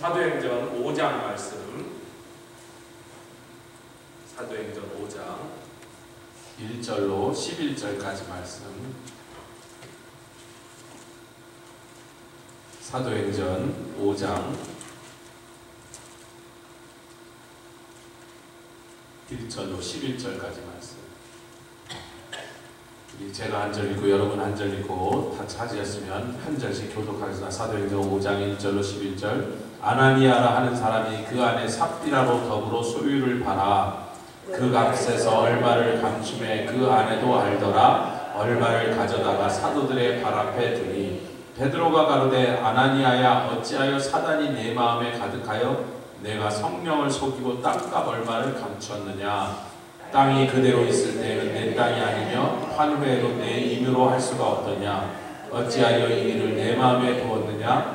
사도행전 5장 말씀. 사도행전 5장 1절로 11절까지 말씀. 사도행전 5장 1절로 11절까지 말씀. 제가 한 절 읽고 여러분 한 절 읽고 다 찾으셨으면 한 절씩 교독하겠습니다. 사도행전 5장 1절로 11절. 아나니아라 하는 사람이 그 안에 삽비라로 더불어 소유를 팔아 그 값에서 얼마를 감춤해 그 안에도 알더라. 얼마를 가져다가 사도들의 발 앞에 두니 베드로가 가로되 아나니아야 어찌하여 사단이 내 마음에 가득하여 내가 성령을 속이고 땅값 얼마를 감추었느냐. 땅이 그대로 있을 때는 내 땅이 아니며 판후에도 내 임으로 할 수가 없더냐. 어찌하여 이 일을 내 마음에 두었느냐.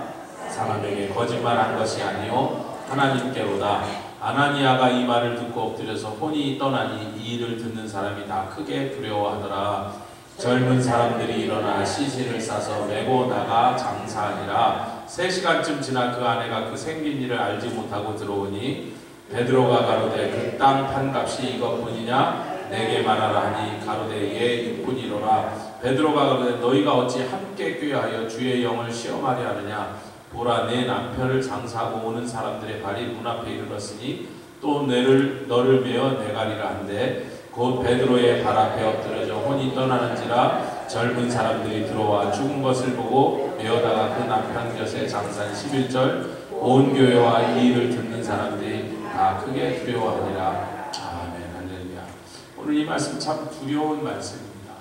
사람에게 거짓말한 것이 아니요 하나님께로다. 아나니아가 이 말을 듣고 엎드려서 혼이 떠나니 이 일을 듣는 사람이 다 크게 두려워하더라. 젊은 사람들이 일어나 시신을 싸서 메고 나가 장사하니라. 3시간쯤 지나 그 아내가 그 생긴 일을 알지 못하고 들어오니 베드로가 가로되 그 땅 판값이 이것뿐이냐. 내게 말하라 하니 가로되 예 이뿐이로라. 베드로가 가로되 너희가 어찌 함께 꾀하여 주의 영을 시험하려 하느냐. 보라 내 남편을 장사하고 오는 사람들의 발이 문 앞에 이르렀으니 또 너를 메어 내가리라 한데 곧 베드로의 발 앞에 엎드려져 혼이 떠나는지라. 젊은 사람들이 들어와 죽은 것을 보고 메어다가 그 남편 곁에 장사한 11절. 온 교회와 이 일을 듣는 사람들이 다 크게 두려워하니라. 아멘. 할렐루야. 오늘 이 말씀 참 두려운 말씀입니다.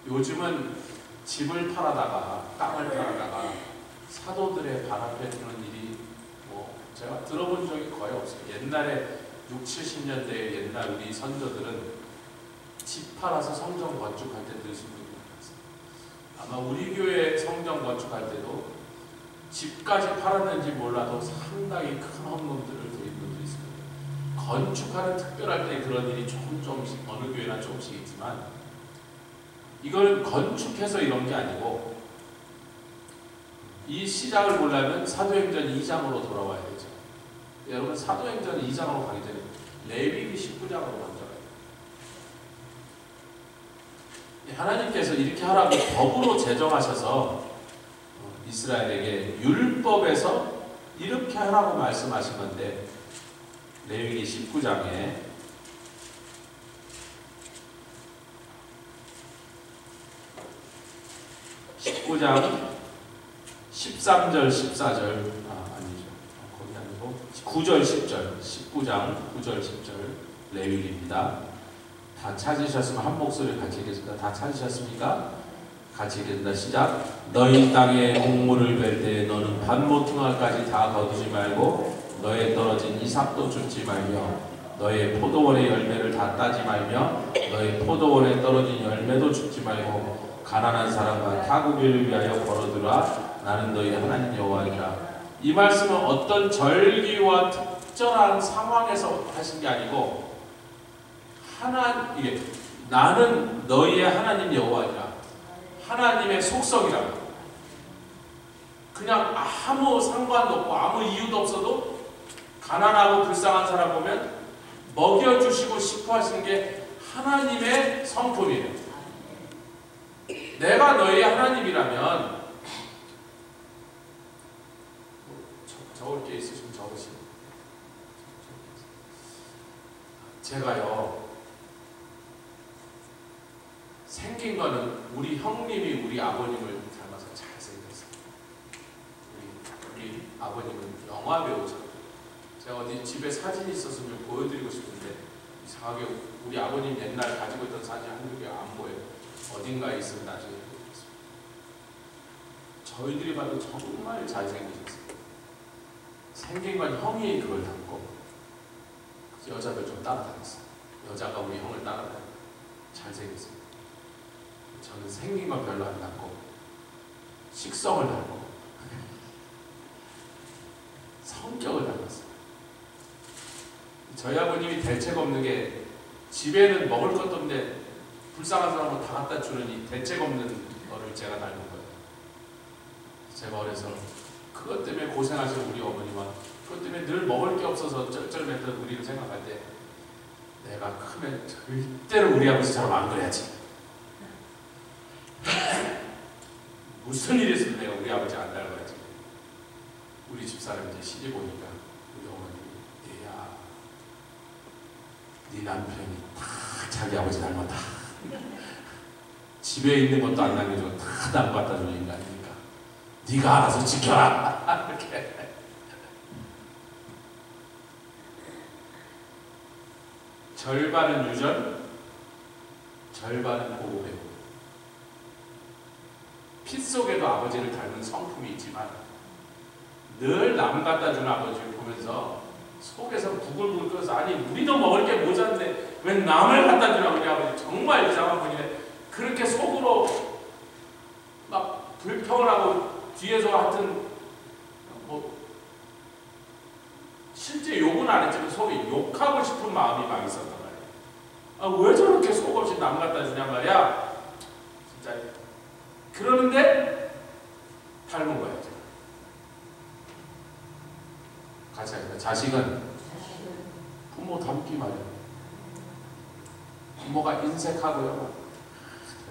요즘은 집을 팔아다가 땅을 팔아다가 사도들의 발 앞에 두는 일이 제가 들어본 적이 거의 없어요. 옛날에 60, 70년대에 옛날 우리 선조들은 집 팔아서 성전 건축할 때 들으신 분이 많았어요. 아마 우리 교회 성전 건축할 때도 집까지 팔았는지 몰라도 상당히 큰 헌금들을 드린 분도 있습니다. 건축하는 특별할 때 그런 일이 조금씩 어느 교회나 조금씩 있지만 이거는 건축해서 이런 게 아니고 이 시작을 보려면 사도행전 2장으로 돌아와야 되죠. 여러분 사도행전 2장으로 가기 전에 레위기 19장으로 먼저 가요. 하나님께서 이렇게 하라고 법으로 제정하셔서 이스라엘에게 율법에서 이렇게 하라고 말씀하신 건데 레위기 19장에 19장 13절 14절 아니죠. 거기 아니고 9절 10절 19장 9절 10절 레위기입니다. 다 찾으셨으면 한 목소리 같이 읽겠습니다. 다 찾으셨습니까? 같이 읽겠습니다. 시작. 너희 땅에 곡물을 벨 때 너는 반모퉁아까지 다 거두지 말고 너의 떨어진 이삭도 줍지 말며 너의 포도원의 열매를 다 따지 말며 너의 포도원에 떨어진 열매도 줍지 말고 가난한 사람과 타국을 위하여 걸어두라. 나는 너희 하나님 여호와니라. 이 말씀은 어떤 절기와 특별한 상황에서 하신 게 아니고 나는 너희의 하나님 여호와니라. 하나님의 속성이라. 그냥 아무 상관도 없고 아무 이유도 없어도 가난하고 불쌍한 사람 보면 먹여주시고 싶어 하시는 게 하나님의 성품이에요. 내가 너희의 하나님이라면 적을 게 있으시면 적으시면 제가요 생긴 거는 우리 형님이 우리 아버님을 닮아서 잘생겼어요. 우리 아버님은 영화 배우잖아요. 제가 어디 집에 사진이 있었으면 보여드리고 싶은데 이상하게 우리 아버님 옛날 가지고 있던 사진 한두 개 안 보여요. 어딘가에 있으면 나중에 보겠습니다. 저희들이 봐도 정말 잘생기셨어요. 생긴 건 형이 그걸 닮고 여자들 좀 따라다녔어요. 여자가 우리 형을 따라다녀요. 잘생겼어요. 저는 생긴 건 별로 안 닮고 식성을 닮고 성격을 닮았어요. 저희 아버님이 대책 없는 게 집에는 먹을 것도 없는데 불쌍한 사람은 다 갖다 주는 이 대책 없는 거를 제가 닮은 거예요. 제가 어려서 그것 때문에 고생하시는 우리 어머니와 그것 때문에 늘 먹을 게 없어서 쩔쩔맸던 우리를 생각할 때 내가 크면 절대로 우리 아버지처럼 안 그래야지. 무슨 일이 있어도 내가 우리 아버지 안 닮아야지. 우리 집사람 이제 시집 오니까 우리 어머님이 얘야 네 남편이 다 자기 아버지 닮았다. 집에 있는 것도 안 남겨주고 다 남 갖다 주는 인간이니까 네가 알아서 지켜라. 이렇게. 절반은 유전, 절반은 보호배우. 피 속에도 아버지를 닮은 성품이 있지만 늘 남 갖다 주는 아버지를 보면서 속에서 부글부글 끓어서 아니 우리도 먹을 게 모자란데 왜 남을 갖다 주나 우리 아버지 정말 이상한 분이네. 그렇게 속으로 막 불평을 하고 뒤에서 하여튼 뭐 실제 욕은 안 했지만 속에 욕하고 싶은 마음이 막 있었단 말이야. 아, 왜 저렇게 속 없이 남 갖다 주냐 말이야. 진짜 그러는데 닮은 거야. 같이 하니까 자식은 부모 닮기 마련. 부모가 인색하고요.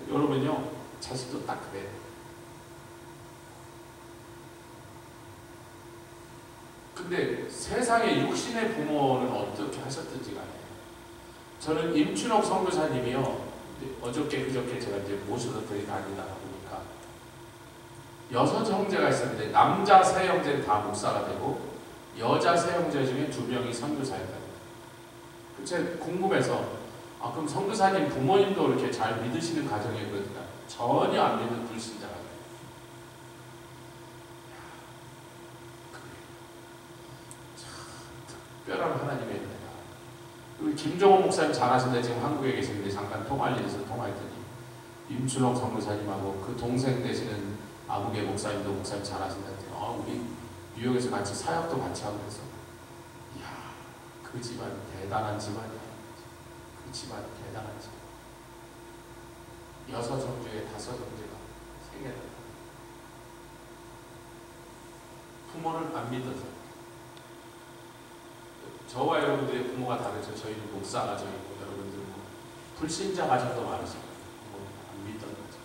여러분요 자식도 딱 그래. 근데 세상에 육신의 부모는 어떻게 하셨든지 간에 저는 임춘옥 선교사님이요 어저께 그저께 제가 이제 모셔서 들이 다니다 보니까 6 형제가 있었는데 남자 3 형제는 다 목사가 되고 여자 3 형제 중에 2명이 선교사였다. 제가 궁금해서 아 그럼 선교사님 부모님도 이렇게 잘 믿으시는 가정이에요? 그러니까 전혀 안 믿는 불신자가 돼요. 특별한 하나님의 은혜가. 우리 김종호 목사님 잘하시는데 지금 한국에 계시는데 잠깐 통화할 일이 있어서 통화했더니 임춘옥 선교사님하고 그 동생 되시는 아무개 목사님도 목사님 잘하신다고 했더니 우리 뉴욕에서 같이 사역도 같이 하고 그래서 이야 그 집안 대단한 집안이야. 그 집안 대단한 집안. 6 형제에 5 형제가 생겨났다. 부모를 안 믿어서. 저와 여러분들의 부모가 다르죠. 저희는 목사 가정이고 여러분들 뭐 불신자 가정도 많으시고 부모를 안 믿던 거죠.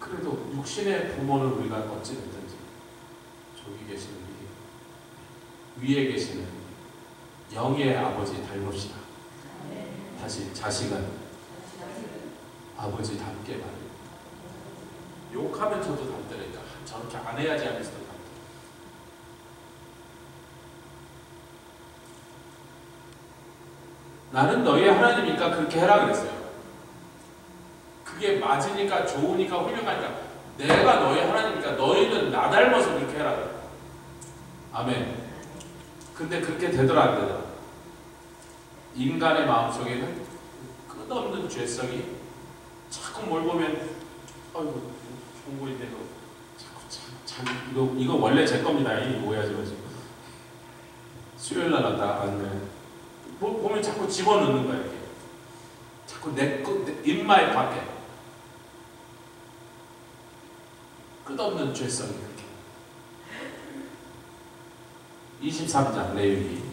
그래도 육신의 부모는 우리가 어찌됐든지 저기 계시는 위에 계시는 영의 아버지 닮읍시다. 다시 자식은 아버지 닮게 말이에요. 욕하면 저도 닮더라니까. 저렇게 안 해야지 하면서 닮더라고요. 나는 너희의 하나님이니까 그렇게 해라 그랬어요. 그게 맞으니까 좋으니까 훌륭하니까 내가 너희의 하나님이니까 너희는 나 닮아서 그렇게 해라 그래요. 아멘. 근데 그렇게 되더라 안 되더라. 인간의 마음속에는 끝없는 죄성이 자꾸 뭘 보면 아이고 종고인데 자꾸 이거 원래 제 겁니다. 이 오해하지 마시고 수요일 날 왔다 아니면 보면 자꾸 집어넣는 거야 이렇게. 자꾸 내 입마에 밖에 끝없는 죄성이 그렇게. 23장 레위기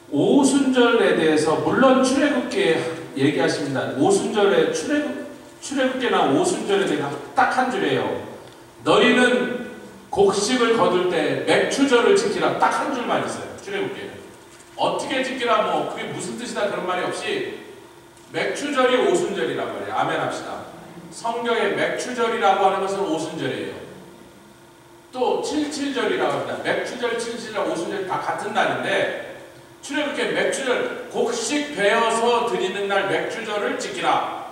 오순절에 대해서 물론 출애굽기에 얘기하십니다. 오순절에 출애굽기나 오순절에 대해서 딱 한 줄이에요. 너희는 곡식을 거둘 때 맥추절을 지키라. 딱 한 줄만 있어요. 출애굽기에 어떻게 지키라 뭐 그게 무슨 뜻이다 그런 말이 없이 맥추절이 오순절이란 말이에요. 아멘 합시다. 성경에 맥추절이라고 하는 것은 오순절이에요. 또 77절이라고 합니다. 맥추절, 77절, 오순절 다 같은 날인데 출애굽기에 맥추절, 곡식 베어서 드리는 날 맥추절을 지키라.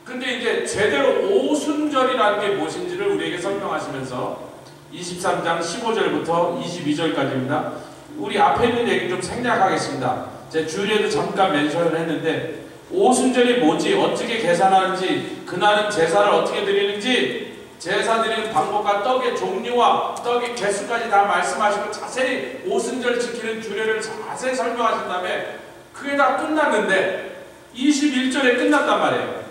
근데 이제 제대로 오순절이라는 게 무엇인지를 우리에게 설명하시면서 23장 15절부터 22절까지입니다. 우리 앞에 있는 얘기 좀 생략하겠습니다. 제 주일에도 잠깐 멘션을 했는데 오순절이 뭐지, 어떻게 계산하는지, 그날은 제사를 어떻게 드리는지, 제사 드리는 방법과 떡의 종류와 떡의 개수까지 다 말씀하시고 자세히 오순절 지키는 규례를 자세히 설명하신 다음에 그게 다 끝났는데 21절에 끝났단 말이에요.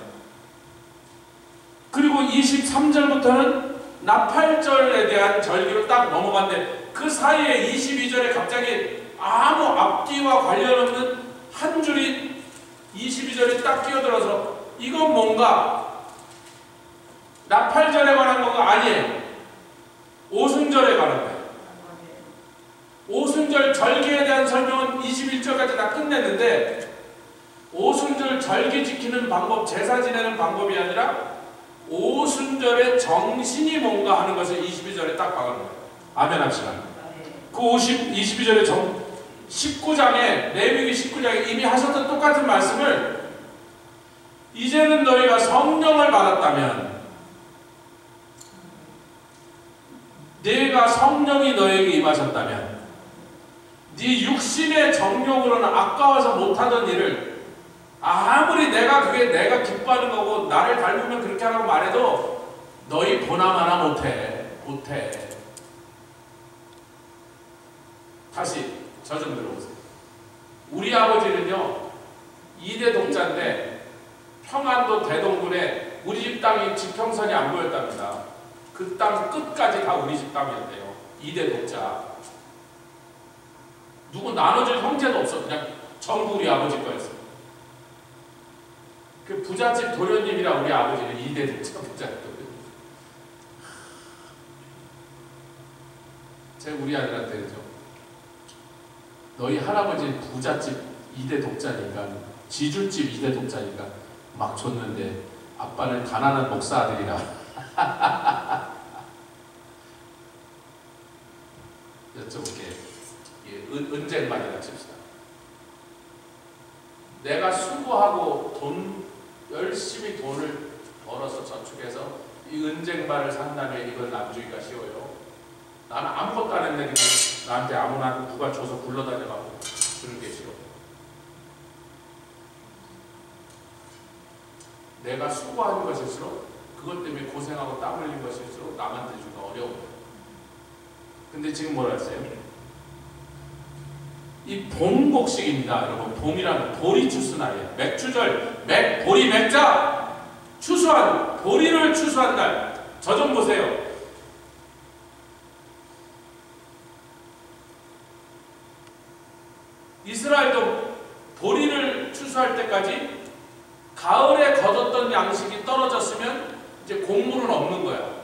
그리고 23절부터는 나팔절에 대한 절기로 딱 넘어갔는데 그 사이에 22절에 갑자기 아무 앞뒤와 관련 없는 한 줄이 22절에 딱 끼어들어서 이건 뭔가 나팔절에 관한 건가? 아니에요. 오순절에 관한 거예요. 오순절 절기에 대한 설명은 21절까지 다 끝냈는데 오순절 절기 지키는 방법, 제사 지내는 방법이 아니라 오순절의 정신이 뭔가 하는 것을 22절에 딱 박아놓은 거예요. 아멘 합시다. 그 22절에 19장에 레위기 19장에 이미 하셨던 똑같은 말씀을 이제는 너희가 성령을 받았다면 내가 성령이 너에게 임하셨다면 네 육신의 정욕으로는 아까워서 못하던 일을 아무리 내가 기뻐하는 거고 나를 닮으면 그렇게 하라고 말해도 너희 보나마나 못해. 다시 저 좀 들어보세요. 우리 아버지는요 2대 독자인데 평안도 대동군에 우리 집 땅이 지평선이 안 보였답니다. 그 땅 끝까지 다 우리 집 땅이었대요. 2대 독자. 누구 나눠줄 형제도 없어. 그냥 전부 우리 아버지 거였어요. 그 부잣집 도련님이라 우리 아버지는 2대 독자 부잣집 도련님. 제가 우리 아들한테 그러죠. 너희 할아버지는 부잣집 2대 독자니까 지주집 2대 독자니까 막 줬는데 아빠는 가난한 목사 아들이라 여쭤볼게요. 은쟁반이라 칩시다. 내가 수고하고 열심히 돈을 벌어서 저축해서 이 은쟁반을 산다면 이걸 남주기가 쉬워요. 나는 아무것도 안 했는데 그냥 나한테 아무나 누가 줘서 굴러다녀가고 주는 게 싫어. 내가 수고하는 것일수록 그것 때문에 고생하고 땀 흘린 것일수록 남한테 주기가 어려워요. 근데 지금 뭐라 했어요? 이 봄곡식입니다. 여러분, 봄이라는 보리 추수날이에요. 맥추절, 보리 맥자, 추수한, 보리를 추수한 날. 저 좀 보세요. 이스라엘도 보리를 추수할 때까지 가을에 거뒀던 양식이 떨어졌으면 이제 곡물은 없는 거야.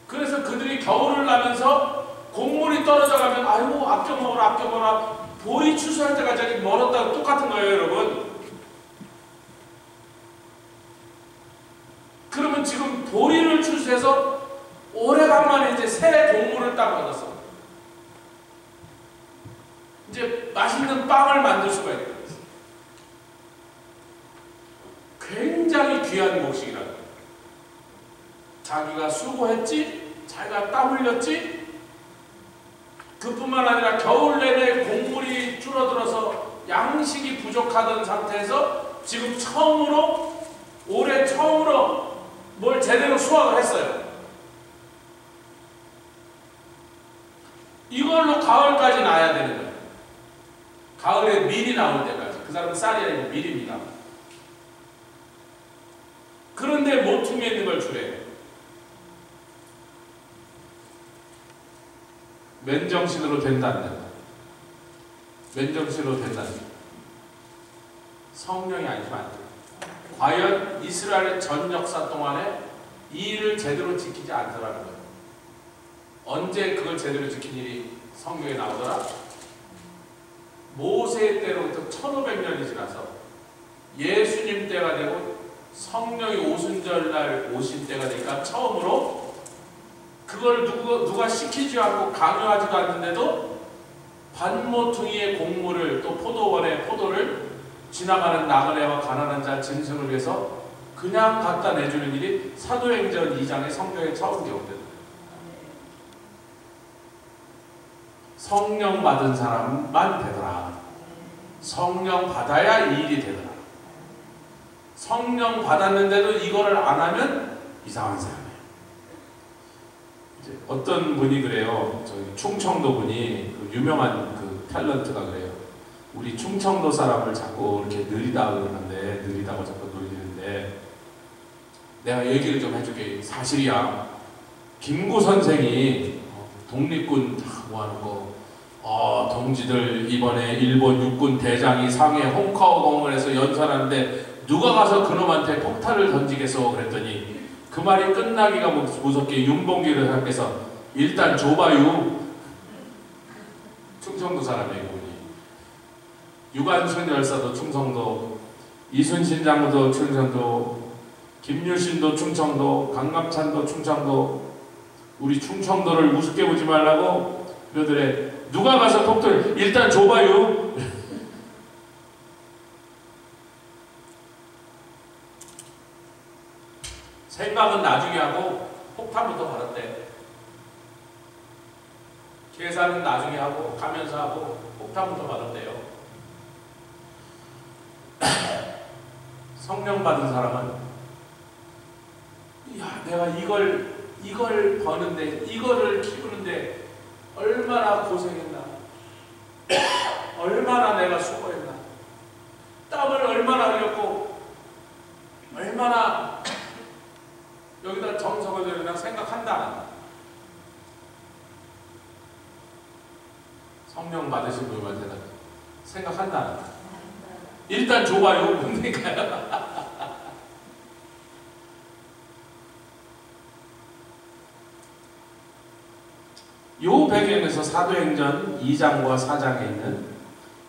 그래서 그들이 겨울을 나면서 곡물이 떨어져가면 아이고 아껴 먹어라 보리 추수할 때까지 아직 멀었다고 똑같은 거예요, 여러분. 그러면 지금 보리를 추수해서 오래간만에 이제 새 곡물을 딱 얻었어. 이제 맛있는 빵을 만들 수가 있는 거예요. 굉장히 귀한 곡식이라는 거예요. 자기가 수고했지, 자기가 땀 흘렸지. 그뿐만 아니라 겨울 내내 곡물이 줄어들어서 양식이 부족하던 상태에서 지금 올해 처음으로 뭘 제대로 수확을 했어요. 이걸로 가을까지 나야 되는 거예요. 가을에 밀이 나올 때까지. 그 사람은 쌀이 아니고 밀입니다. 그런데 모퉁이에 있는 걸 주래요. 맨정신으로 된다는 거. 맨정신으로 된다는 거. 성령이 아니지만 안 돼요. 과연 이스라엘의 전 역사 동안에 이 일을 제대로 지키지 않더라는 거예요. 언제 그걸 제대로 지킨 일이 성경에 나오더라? 모세 때로부터 1500년이 지나서 예수님 때가 되고 성령이 오순절날 오신 때가 되니까 처음으로 그걸 누가 시키지 않고 강요하지도 않는데도 반모퉁이의 곡물을 또 포도원의 포도를 지나가는 나그네와 가난한 자 짐승을 위해서 그냥 갖다 내주는 일이 사도행전 2장의 성경에 처음 기록됩니다. 성령 받은 사람만 되더라. 성령 받아야 이 일이 되더라. 성령 받았는데도 이거를 안 하면 이상한 사람이에요. 이제 어떤 분이 그래요. 저기 충청도 분이 그 유명한 그 탤런트가 그래요. 우리 충청도 사람을 자꾸 이렇게 느리다 그러는데, 느리다고 자꾸 놀리는데, 내가 얘기를 좀 해줄게. 사실이야. 김구 선생이 독립군 뭐 하는 거, 동지들 이번에 일본 육군 대장이 상해 홍카오공원에서 연설하는데 누가 가서 그놈한테 폭탄을 던지겠어 그랬더니 그 말이 끝나기가 무섭게 윤봉길을 생각해서 일단 줘봐요. 충청도 사람이고, 유관순 열사도 충청도, 이순신 장군도 충청도, 김유신도 충청도, 강감찬도 충청도. 우리 충청도를 우습게 보지 말라고 그러더래. 누가 가서 폭탄을 일단 줘봐요. 생각은 나중에 하고 폭탄부터 받았대. 계산은 나중에 하고 가면서 하고 폭탄부터 받았대요. 성령 받은 사람은 야, 내가 이걸 버는데, 이거를 키우는데 얼마나 고생했나, 얼마나 내가 수고했나, 땀을 얼마나 흘렸고, 얼마나 여기다 정성을 들이나 생각한다. 성령 받으신 분한테는 생각한다. 일단 줘봐요. 뭡니까요? 요 배경에서 사도행전 2장과 4장에 있는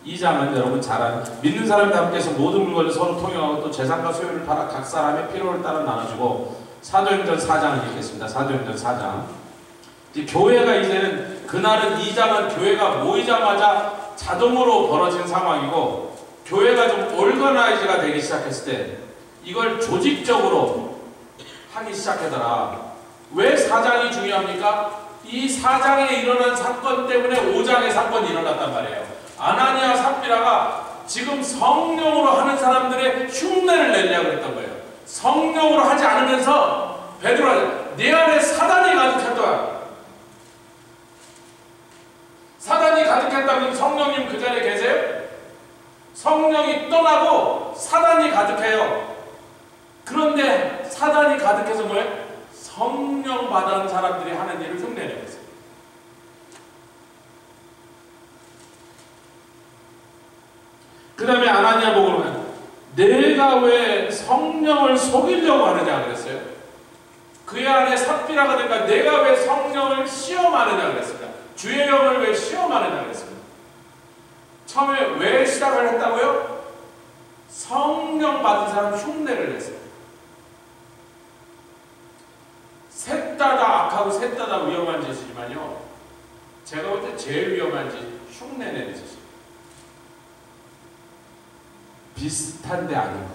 2장은 여러분 잘 아는, 믿는 사람이 함께해서 모든 물건을 서로 통용하고 또 재산과 소유를 팔아 각 사람의 필요를 따라 나눠주고, 사도행전 4장을 읽겠습니다. 사도행전 4장. 교회가 이제는, 그날은 2장은 교회가 모이자마자 자동으로 벌어진 상황이고, 교회가 좀 올거나이즈가 되기 시작했을 때 이걸 조직적으로 하기 시작하더라. 왜 4장이 중요합니까? 이 4장에 일어난 사건 때문에 5장의 사건이 일어났단 말이에요. 아나니아 삽비라가 지금 성령으로 하는 사람들의 흉내를 내려고 했던 거예요. 성령으로 하지 않으면서 베드로가 내 안에 사단이 가득했다. 사단이 가득했다면 성령님 그 자리에 계세요? 성령이 떠나고 사단이 가득해요. 그런데 사단이 가득해서 뭐예요? 성령 받은 사람들이 하는 일을 흉내내고 있어요. 그 다음에 아나니아 보고 그러면 내가 왜 성령을 속이려고 하느냐 그랬어요. 그의 안에 삽비라가 되니까 내가 왜 성령을 시험하느냐 그랬습니다. 주의 영을 왜 시험하느냐 그랬습니다. 처음에 왜 시작을 했다고요? 성령 받은 사람 흉내를 냈어요. 셋 다 악하고 셋 다 위험한 짓이지만요, 제가 볼 때 제일 위험한 짓 흉내내는 짓이에요. 비슷한데 아닌가,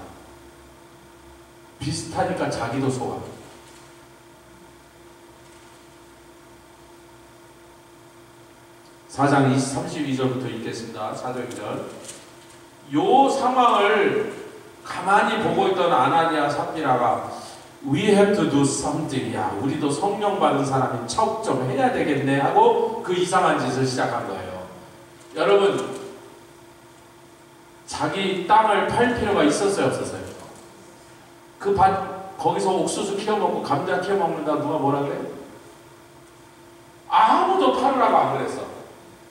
비슷하니까 자기도 속아. (4장 32절부터) 읽겠습니다. 사도행전. 요 상황을 가만히 보고 있던 아나니아 삽비라가 We have to do something. 야, 우리도 성령 받은 사람이 척 좀 해야 되겠네 하고 그 이상한 짓을 시작한 거예요. 여러분, 자기 땅을 팔 필요가 있었어요, 없었어요? 그 밭, 거기서 옥수수 키워 먹고 감자 키워 먹는다 누가 뭐라 그래? 아무도 팔으라고 안 그랬어.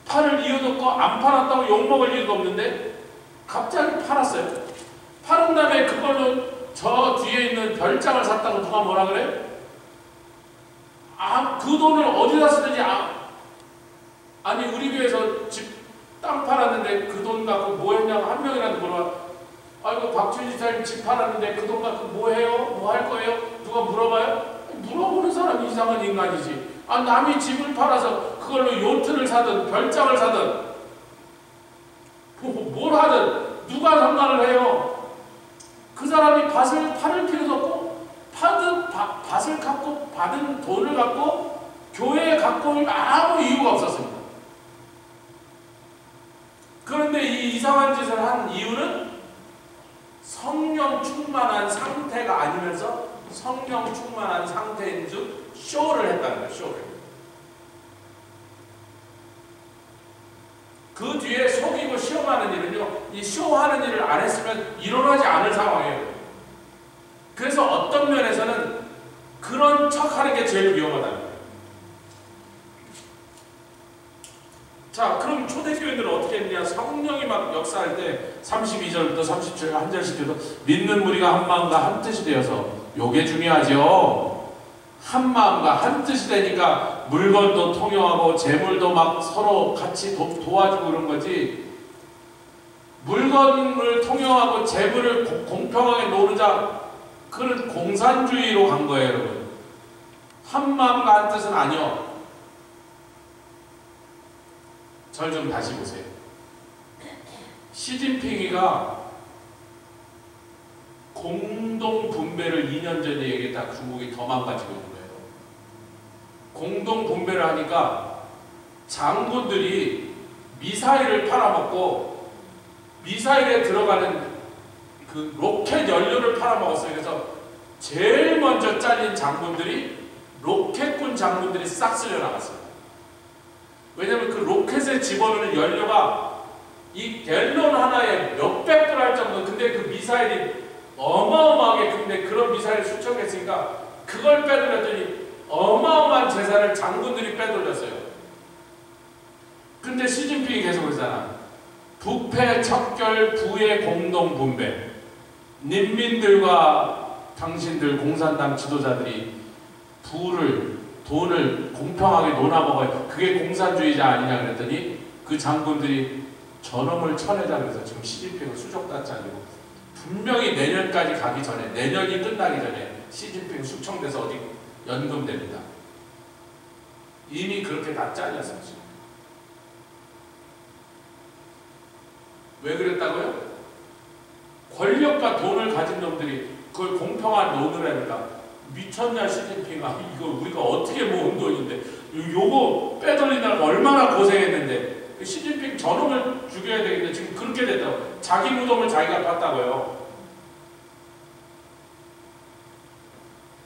팔을 이유도 없고 안 팔았다고 욕먹을 이유도 없는데 갑자기 팔았어요. 팔은 다음에 그걸로 저 뒤에 있는 별장을 샀다고 누가 뭐라 그래? 그 돈을 어디다 쓰든지, 아니 우리 교회에서 집 땅 팔았는데 그 돈 갖고 뭐 했냐고 한 명이라도 물어봐. 아이고 박준희 집사님 집 팔았는데 그 돈 갖고 뭐 해요? 뭐 할 거예요? 누가 물어봐요? 물어보는 사람이 이상한 인간이지. 남이 집을 팔아서 그걸로 요트를 사든 별장을 사든 뭘 하든 누가 상관을 해요? 그 사람이 밭을 팔을 필요도 없고 밭을 갖고 받은 돈을 갖고 교회에 갖고 올 아무 이유가 없었습니다. 그런데 이 이상한 짓을 한 이유는 성령 충만한 상태가 아니면서 성령 충만한 상태인 즉 쇼를 했다는 거예요. 쇼를. 그 뒤에 속이고 시험하는 일은요, 이 시험하는 일을 안 했으면 일어나지 않을 상황이에요. 그래서 어떤 면에서는 그런 척하는 게 제일 위험하다는 거예요. 자, 그럼 초대교인들은 어떻게 했냐? 성령이 막 역사할 때 32절부터 37절 한 절씩 해서 믿는 무리가 한 마음과 한 뜻이 되어서, 요게 중요하죠. 한 마음과 한 뜻이 되니까 물건도 통용하고 재물도 막 서로 같이 도와주고 그런 거지. 물건을 통용하고 재물을 공평하게 노르자, 그런 공산주의로 간 거예요, 여러분. 한 마음과 한 뜻은 아니요. 절 좀 다시 보세요. 시진핑이가 공동 분배를 2년 전에 얘기했다. 중국이 더 망가지고 있는 거예요. 공동 분배를 하니까 장군들이 미사일을 팔아먹고, 미사일에 들어가는 그 로켓 연료를 팔아먹었어요. 그래서 제일 먼저 잘린 장군들이, 로켓군 장군들이 싹 쓸려 나갔어요. 왜냐면 그 로켓에 집어넣는 연료가 이 갤런 하나에 몇백 불 할 정도. 근데 그 미사일이 어마어마하게, 근데 그런 미사일을 수척했으니까 그걸 빼돌렸더니 어마어마한 재산을 장군들이 빼돌렸어요. 근데 시진핑이 계속 그러잖아. 부패 척결 부의 공동 분배. 인민들과 당신들 공산당 지도자들이 돈을 공평하게 논아먹어요. 그게 공산주의자 아니냐 그랬더니 그 장군들이 저놈을 쳐내자 그래서 지금 시진핑은 수족단체 아니고 분명히 내년까지 가기 전에, 내년이 끝나기 전에 시진핑 숙청돼서 어디 연금됩니다. 이미 그렇게 다 잘렸어요. 왜 그랬다고요? 권력과 돈을 가진 놈들이 그걸 공평한 논을 하니까 미쳤냐 시진핑아, 이거 우리가 어떻게 모은 돈인데 요거 빼돌리느라고 얼마나 고생했는데, 시진핑 저놈을 죽여야 되겠는데 지금 그렇게 됐다고. 자기 무덤을 자기가 팠다고요.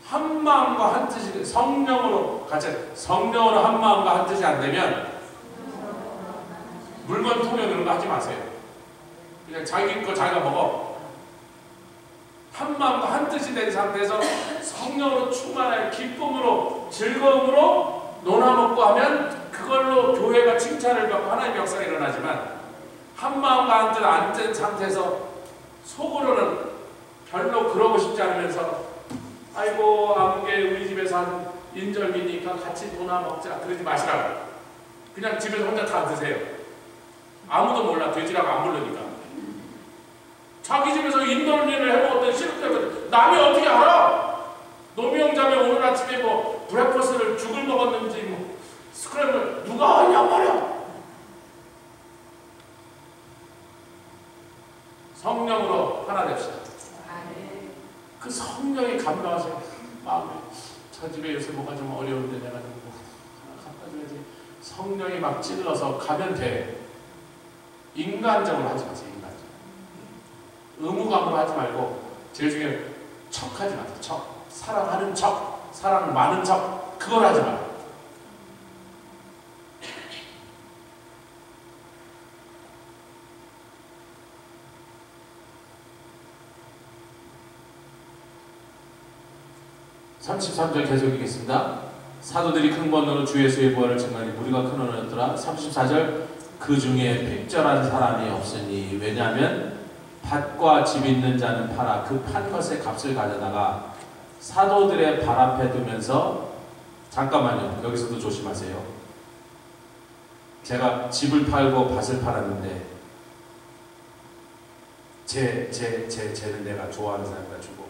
한 마음과 한 뜻이, 성령으로 같이, 성령으로 한 마음과 한 뜻이 안 되면 물건 통용 이런 거 하지 마세요. 그냥 자기 거 자기가 먹어. 한 마음과 한 뜻이 된 상태에서 성령으로 충만하여 기쁨으로 즐거움으로 논아먹고 하면 그걸로 교회가 칭찬을 받고 하나님의 역사가 일어나지만, 한 마음과 한 뜻 안 된 상태에서 속으로는 별로 그러고 싶지 않으면서 아이고 아무개 우리 집에서 한 인절미니까 같이 논아먹자 그러지 마시라고. 그냥 집에서 혼자 다 드세요. 아무도 몰라. 돼지라고 안 부르니까. 자기 집에서 인절미를 해먹었던 시럽 남이 어떻게 알아? 노미영자매 오늘 아침에 뭐 브레이크퍼스트를 죽을 먹었는지 뭐 스크램을 누가 하냐 말이야. 성령으로 하나 됩시다. 그 성령이 감동하세요. 마음에 저 집에 요새 뭐가 좀 어려운데 내가 좀 뭐 하나 갖다 줘야지. 성령이 막 찔러서 가면 돼. 인간적으로 하지 마세요. 의무감으로 하지 말고, 제일 중요한 척하지 마세요. 척. 사랑하는 척, 사랑 많은 척, 그걸 하지 마요. (33절) 계속 읽겠습니다. 사도들이 큰 번호로 주 예수의 부활을 증거하니 무리가 큰 언어였더라. (34절) 그 중에 핍절한 사람이 없으니, 왜냐하면 밭과 집 있는 자는 팔아 그 판 것의 값을 가져다가 사도들의 발 앞에 두면서, 잠깐만요. 여기서도 조심하세요. 제가 집을 팔고 밭을 팔았는데 쟤는 내가 좋아하는 사람이라 주고,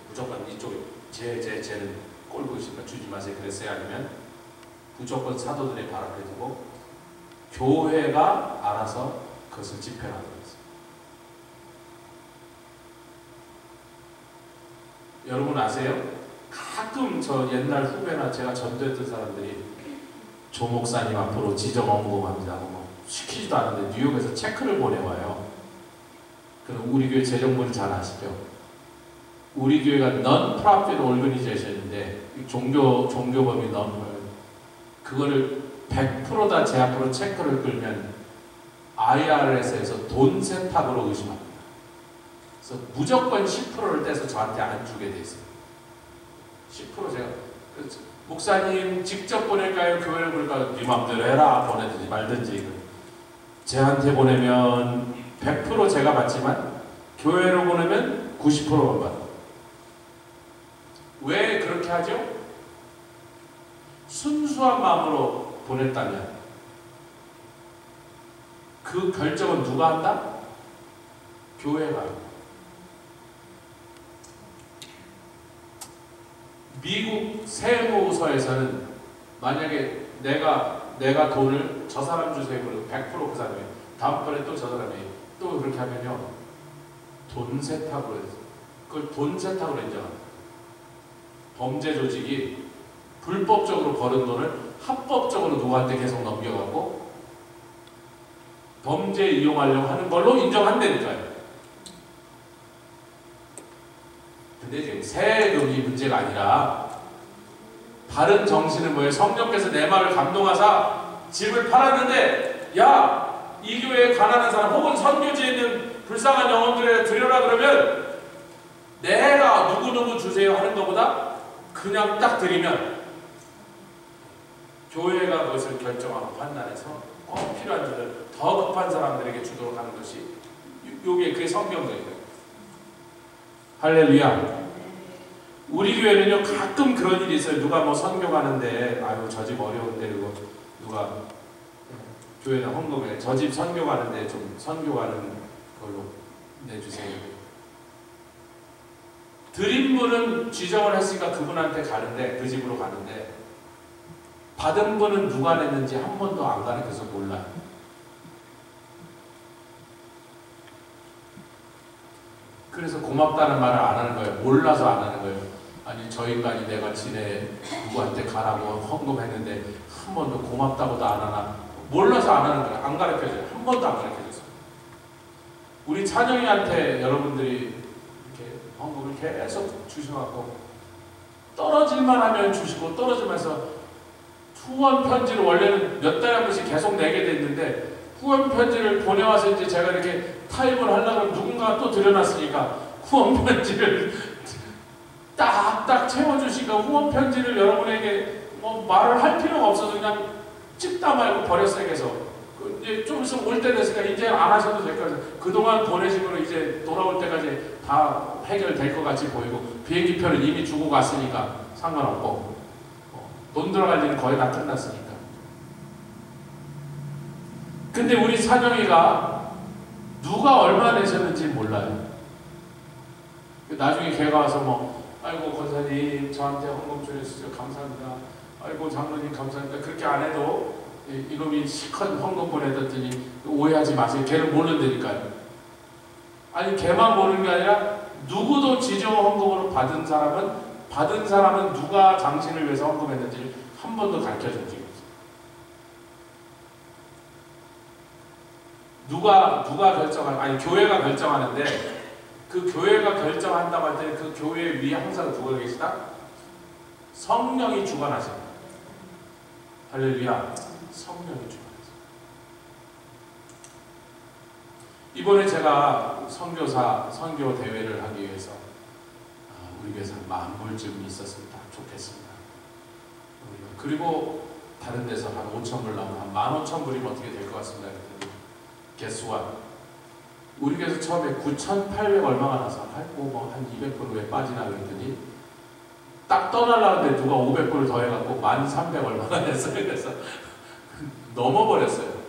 무조건 이쪽에 쟤는 꼴 보기 싫으니까 주지 마세요 그랬어요? 아니면 무조건 사도들의 발 앞에 두고 교회가 알아서 그것을 집행하도록 했어요? 여러분 아세요? 가끔 저 옛날 후배나 제가 전도했던 사람들이 조 목사님 앞으로 지정 언급합니다. 뭐 시키지도 않는데 뉴욕에서 체크를 보내와요. 그럼 우리 교회 재정부를 잘 아시죠? 우리 교회가 non-profit organization인데 종교법이 그거를 100% 다 제 앞으로 체크를 끌면 IRS에서 돈 세탁으로 의심합니다. 그래서 무조건 10%를 떼서 저한테 안 주게 돼 있어요. 10% 제가 목사님 직접 보낼까요? 교회를 보낼까요? 네 맘대로 해라. 보내든지 말든지. 쟤한테 보내면 100% 제가 받지만 교회로 보내면 90%만 받아요. 왜 그렇게 하죠? 순수한 마음으로 보냈다면 그 결정은 누가 한다? 교회가 합니다. 미국 세무서에서는 만약에 내가 돈을 저 사람 주세요 그러고 100% 그 사람이 다음번에 또 저 사람이 또 그렇게 하면요 돈 세탁으로 해서 그걸 돈 세탁으로 인정합니다. 범죄 조직이 불법적으로 벌은 돈을 합법적으로 누구한테 계속 넘겨가고 범죄에 이용하려고 하는 걸로 인정한다니까요. 근데 지금 세금이 문제가 아니라 바른 정신은 뭐예요? 성령께서 내 마음을 감동하사 집을 팔았는데 야! 이 교회에 가난한 사람 혹은 선교지에 있는 불쌍한 영혼들에 드려라 그러면 내가 누구누구 주세요 하는 것보다 그냥 딱 드리면 교회가 그것을 결정하고 판단해서 필요한 줄을 더 급한 사람들에게 주도록 하는 것이 요게 그게 성경적이에요. 할렐루야. 우리 교회는요 가끔 그런 일이 있어요. 누가 뭐 선교 가는데 아유 저 집 어려운데 그거 누가 교회나 헌금에 저 집 선교 가는데 좀 선교 가는 걸로 내주세요. 드린 분은 지정을 했으니까 그분한테 가는데 그 집으로 가는데 받은 분은 누가 냈는지 한 번도 안 가르쳐서 몰라요. 그래서 고맙다는 말을 안 하는 거예요. 몰라서 안 하는 거예요. 아니 저 인간이 내가 지내 누구한테 가라고 헌금했는데 한 번도 고맙다고도 안 하나. 몰라서 안 하는 거예요. 안 가르쳐줘요. 한 번도 안 가르쳐줬어요. 우리 찬영이한테 여러분들이 이렇게 헌금을 계속 주셔갖고 떨어질만 하면 주시고 떨어지면서 후원 편지를 원래는 몇 달에 한 번씩 계속 내게 됐는데 후원 편지를 보내와서 이제 제가 이렇게 타입을 하려고 하면 누군가가 또 들여놨으니까 후원 편지를 딱딱 채워주시니까 후원 편지를 여러분에게 뭐 말을 할 필요가 없어서 그냥 찍다 말고 버렸어요. 계속 이제 좀 있으면 올 때 됐으니까 이제 안 하셔도 될 것 같아요. 그동안 보내신 거로 이제 돌아올 때까지 다 해결될 것 같이 보이고 비행기표는 이미 주고 갔으니까 상관없고 돈 들어갈 일은 거의 다 끝났으니까. 근데 우리 사정이가 누가 얼마 내셨는지 몰라요. 나중에 걔가 와서 뭐 아이고 권사님 저한테 헌금 주셔서 감사합니다. 아이고 장로님 감사합니다. 그렇게 안 해도 이놈이 실컷 헌금 보내줬더니 오해하지 마세요. 걔는 모른다니까요. 아니 걔만 모르는 게 아니라 누구도 지정 헌금으로 받은 사람은 누가 당신을 위해서 헌금했는지 한 번도 가르쳐준 적이 없어요. 누가 결정하는, 아니 교회가 결정하는데 그 교회가 결정한다고 할 때 그 교회 위에 항상 누가 계시다? 성령이 주관하십니다. 할렐루야. 성령이 주관하십니다. 이번에 제가 선교 대회를 하기 위해서 우리 교회에서 한 10,000불 좀 있었으면 좋겠습니다. 그리고 다른 데서 한 5,000불 나오면 한 15,000불이면 어떻게 될 것 같습니다. 그랬더니 guess what? 우리 교회에서 처음에 9,800 얼마가 나서 뭐 한 200불 왜 빠지나 그랬더니 딱 떠나려는데 누가 500불을 더 해갖고 1,300 얼마나 됐어요. 그래서 넘어버렸어요.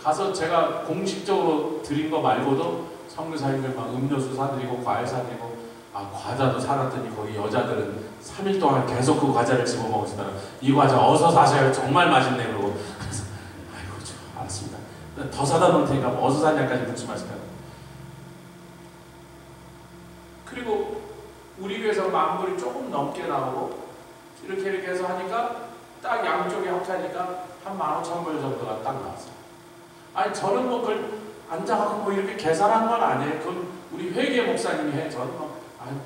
가서 제가 공식적으로 드린 거 말고도 선교사님들 막 음료수 사드리고 과일 사드리고 과자도 사놨더니 거기 여자들은 3일 동안 계속 그 과자를 집어먹으시더라. 이 과자 어서 사셔요. 정말 맛있네. 그러고 그래서 아이고 알았습니다. 더 사다 놓을 테니까 어서 사냐까지 묻지 마시라. 그리고 우리 교회에서 10,000불이 조금 넘게 나오고 이렇게 해서 하니까 딱 양쪽에 합치니까 한 15,000불 정도가 딱 나왔어요. 아니 저는 뭐 그걸 앉아갖고 뭐 이렇게 계산한 건 아니에요. 그건 우리 회계 목사님이 해. 저는 뭐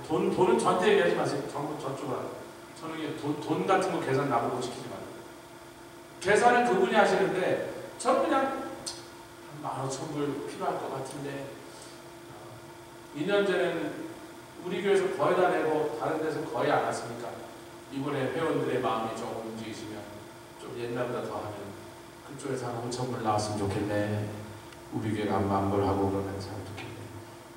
돈은 저한테 얘기하지 마세요. 전부 저쪽으로. 저는 돈 같은 거 계산 나보고 시키지 마세요. 계산을 그분이 하시는데 저는 그냥 한 15,000불 필요할 것 같은데 2년 전에는 우리 교회에서 거의 다 내고 다른 데서 거의 안 왔으니까 이번에 회원들의 마음이 조금 움직이시면 좀 옛날보다 더 하면 그쪽에서 한 5,000불 나왔으면 좋겠네. 우리 교회가 만불 하고 그러면 참 좋겠네.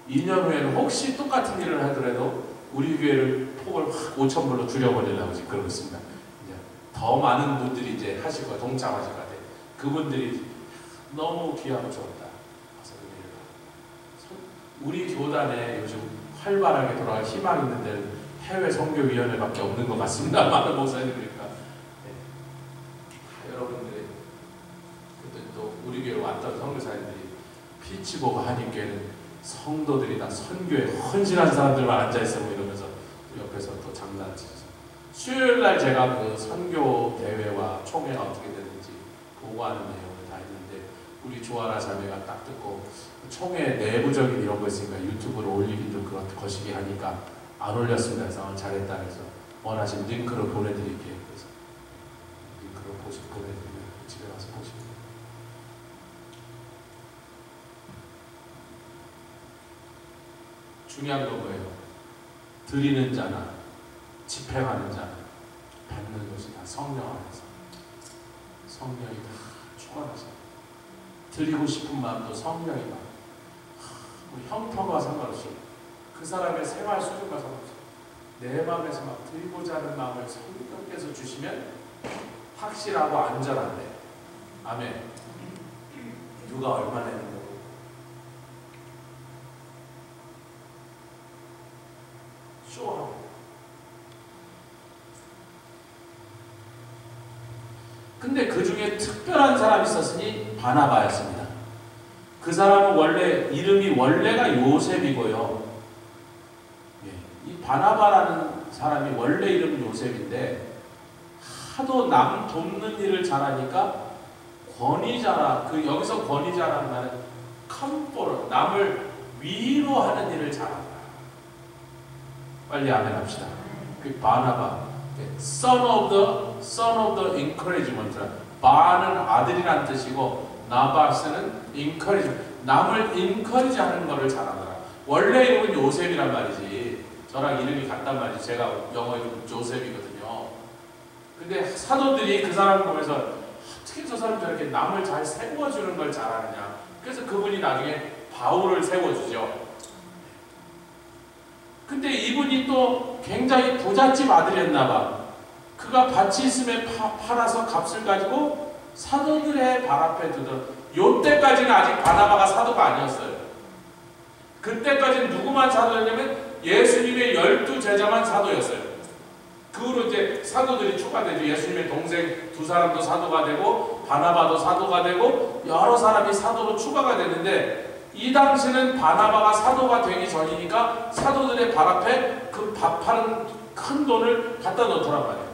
2년 후에는 혹시 똑같은 일을 하더라도 우리 교회를 폭을 확 5,000불로 줄여버리려고 지금 그러고 있습니다. 이제 더 많은 분들이 이제 하실 거예요. 동참하실 것 같아요. 그분들이 너무 귀하고 좋다. 우리 교단에 요즘 활발하게 돌아갈 희망 있는 데는 해외 선교위원회밖에 없는 것 같습니다. 많은 목사님이니까. 네. 여러분들이 그때 또 우리 교회 왔던 선교사님들이 피치 보고 한인교회는 성도들이 다 선교에 헌신한 사람들만 앉아있어 이러면서 옆에서 또 장난치죠. 수요일날 제가 그 선교 대회와 총회가 어떻게 되는지 보고하는 내용을 다 했는데 우리 조아라 자매가 딱 듣고 총회 내부적인 이런 거 있으니까 유튜브로 올리기도 그런 거시기 하니까 안 올렸습니다. 그래서 잘했다 해서 원하시면 링크를 보내드릴게요. 그래서 링크를 보내드리면 집에 와서 보시면 중요한 건 뭐예요? 드리는 자나 집행하는 자나 받는 것이 다 성령 안에서 성령이 다 충만하셔. 드리고 싶은 마음도 성령이 막 형편과 상관없이 그 사람의 생활 수준과 상관없이 내 마음에서 막 드리고자 하는 마음을 성령께서 주시면 확실하고 안전한데 아멘. 누가 얼마나 했는데 쇼하고 근데 그 중에 특별한 사람이 있었으니 바나바였습니다. 그 사람은 원래 이름이 원래가 요셉이고요. 이 바나바라는 사람이 원래 이름은 요셉인데 하도 남 돕는 일을 잘하니까 권위자라 그 여기서 권위자라는 말은 컴포러 남을 위로하는 일을 잘한다. 빨리 아멘 합시다. 그 바나바 son of the encouragement. 바는 아들이란 뜻이고 나바스는 encouragement. 남을 encourage 하는 것을 잘하더라. 원래 이름은 요셉이란 말이지. 저랑 이름이 같단 말이지. 제가 영어 이름 조셉이거든요. 근데 사도들이 그 사람을 보면서 어떻게 저 사람 저렇게 남을 잘 세워주는 걸 잘하느냐. 그래서 그분이 나중에 바울을 세워주죠. 근데 이분이 또 굉장히 부잣집 아들이었나봐. 그가 밭이 있으면 팔아서 값을 가지고 사도들의 발 앞에 두던 요때까지는 아직 바나바가 사도가 아니었어요. 그때까지는 누구만 사도였냐면 예수님의 12제자만 사도였어요. 그 후로 이제 사도들이 추가되죠. 예수님의 동생 2사람도 사도가 되고 바나바도 사도가 되고 여러 사람이 사도로 추가가 됐는데 이 당시는 바나바가 사도가 되기 전이니까 사도들의 발 앞에 그 밥 파는 큰 돈을 갖다 놓더란 말이에요.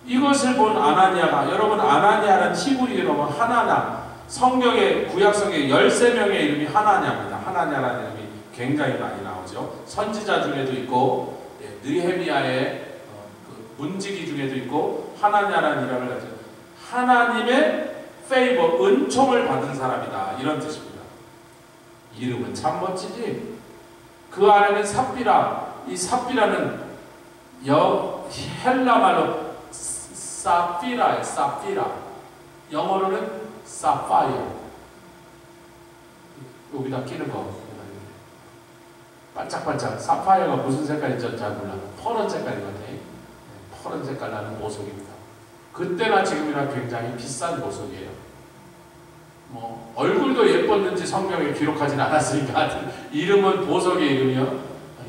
이것을 본 아나니아가 여러분 아나니아는 히브리어로 하나나 성경의 구약성의 13명의 이름이 하나냐입니다. 하나냐라는 이름이 굉장히 많이 나오죠. 선지자 중에도 있고 느헤미야의 문지기 중에도 있고 하나냐라는 이름을 가지고 하나님의 페이버, 은총을 받은 사람이다. 이런 뜻입니다. 이름은 참 멋지지? 그 안에는 삽비라, 이 삽비라는 헬라 말로 사피라예요. 사피라. 영어로는 사파이어. 여기다 끼는 거. 반짝반짝. 사파이어가 무슨 색깔인지 잘 몰라. 퍼런 색깔이거든요. 퍼런 색깔 나는 보석입니다. 그때나 지금이나 굉장히 비싼 보석이에요. 뭐 얼굴도 예뻤는지 성경에 기록하진 않았으니까 하여튼 이름은 보석의 이름이요.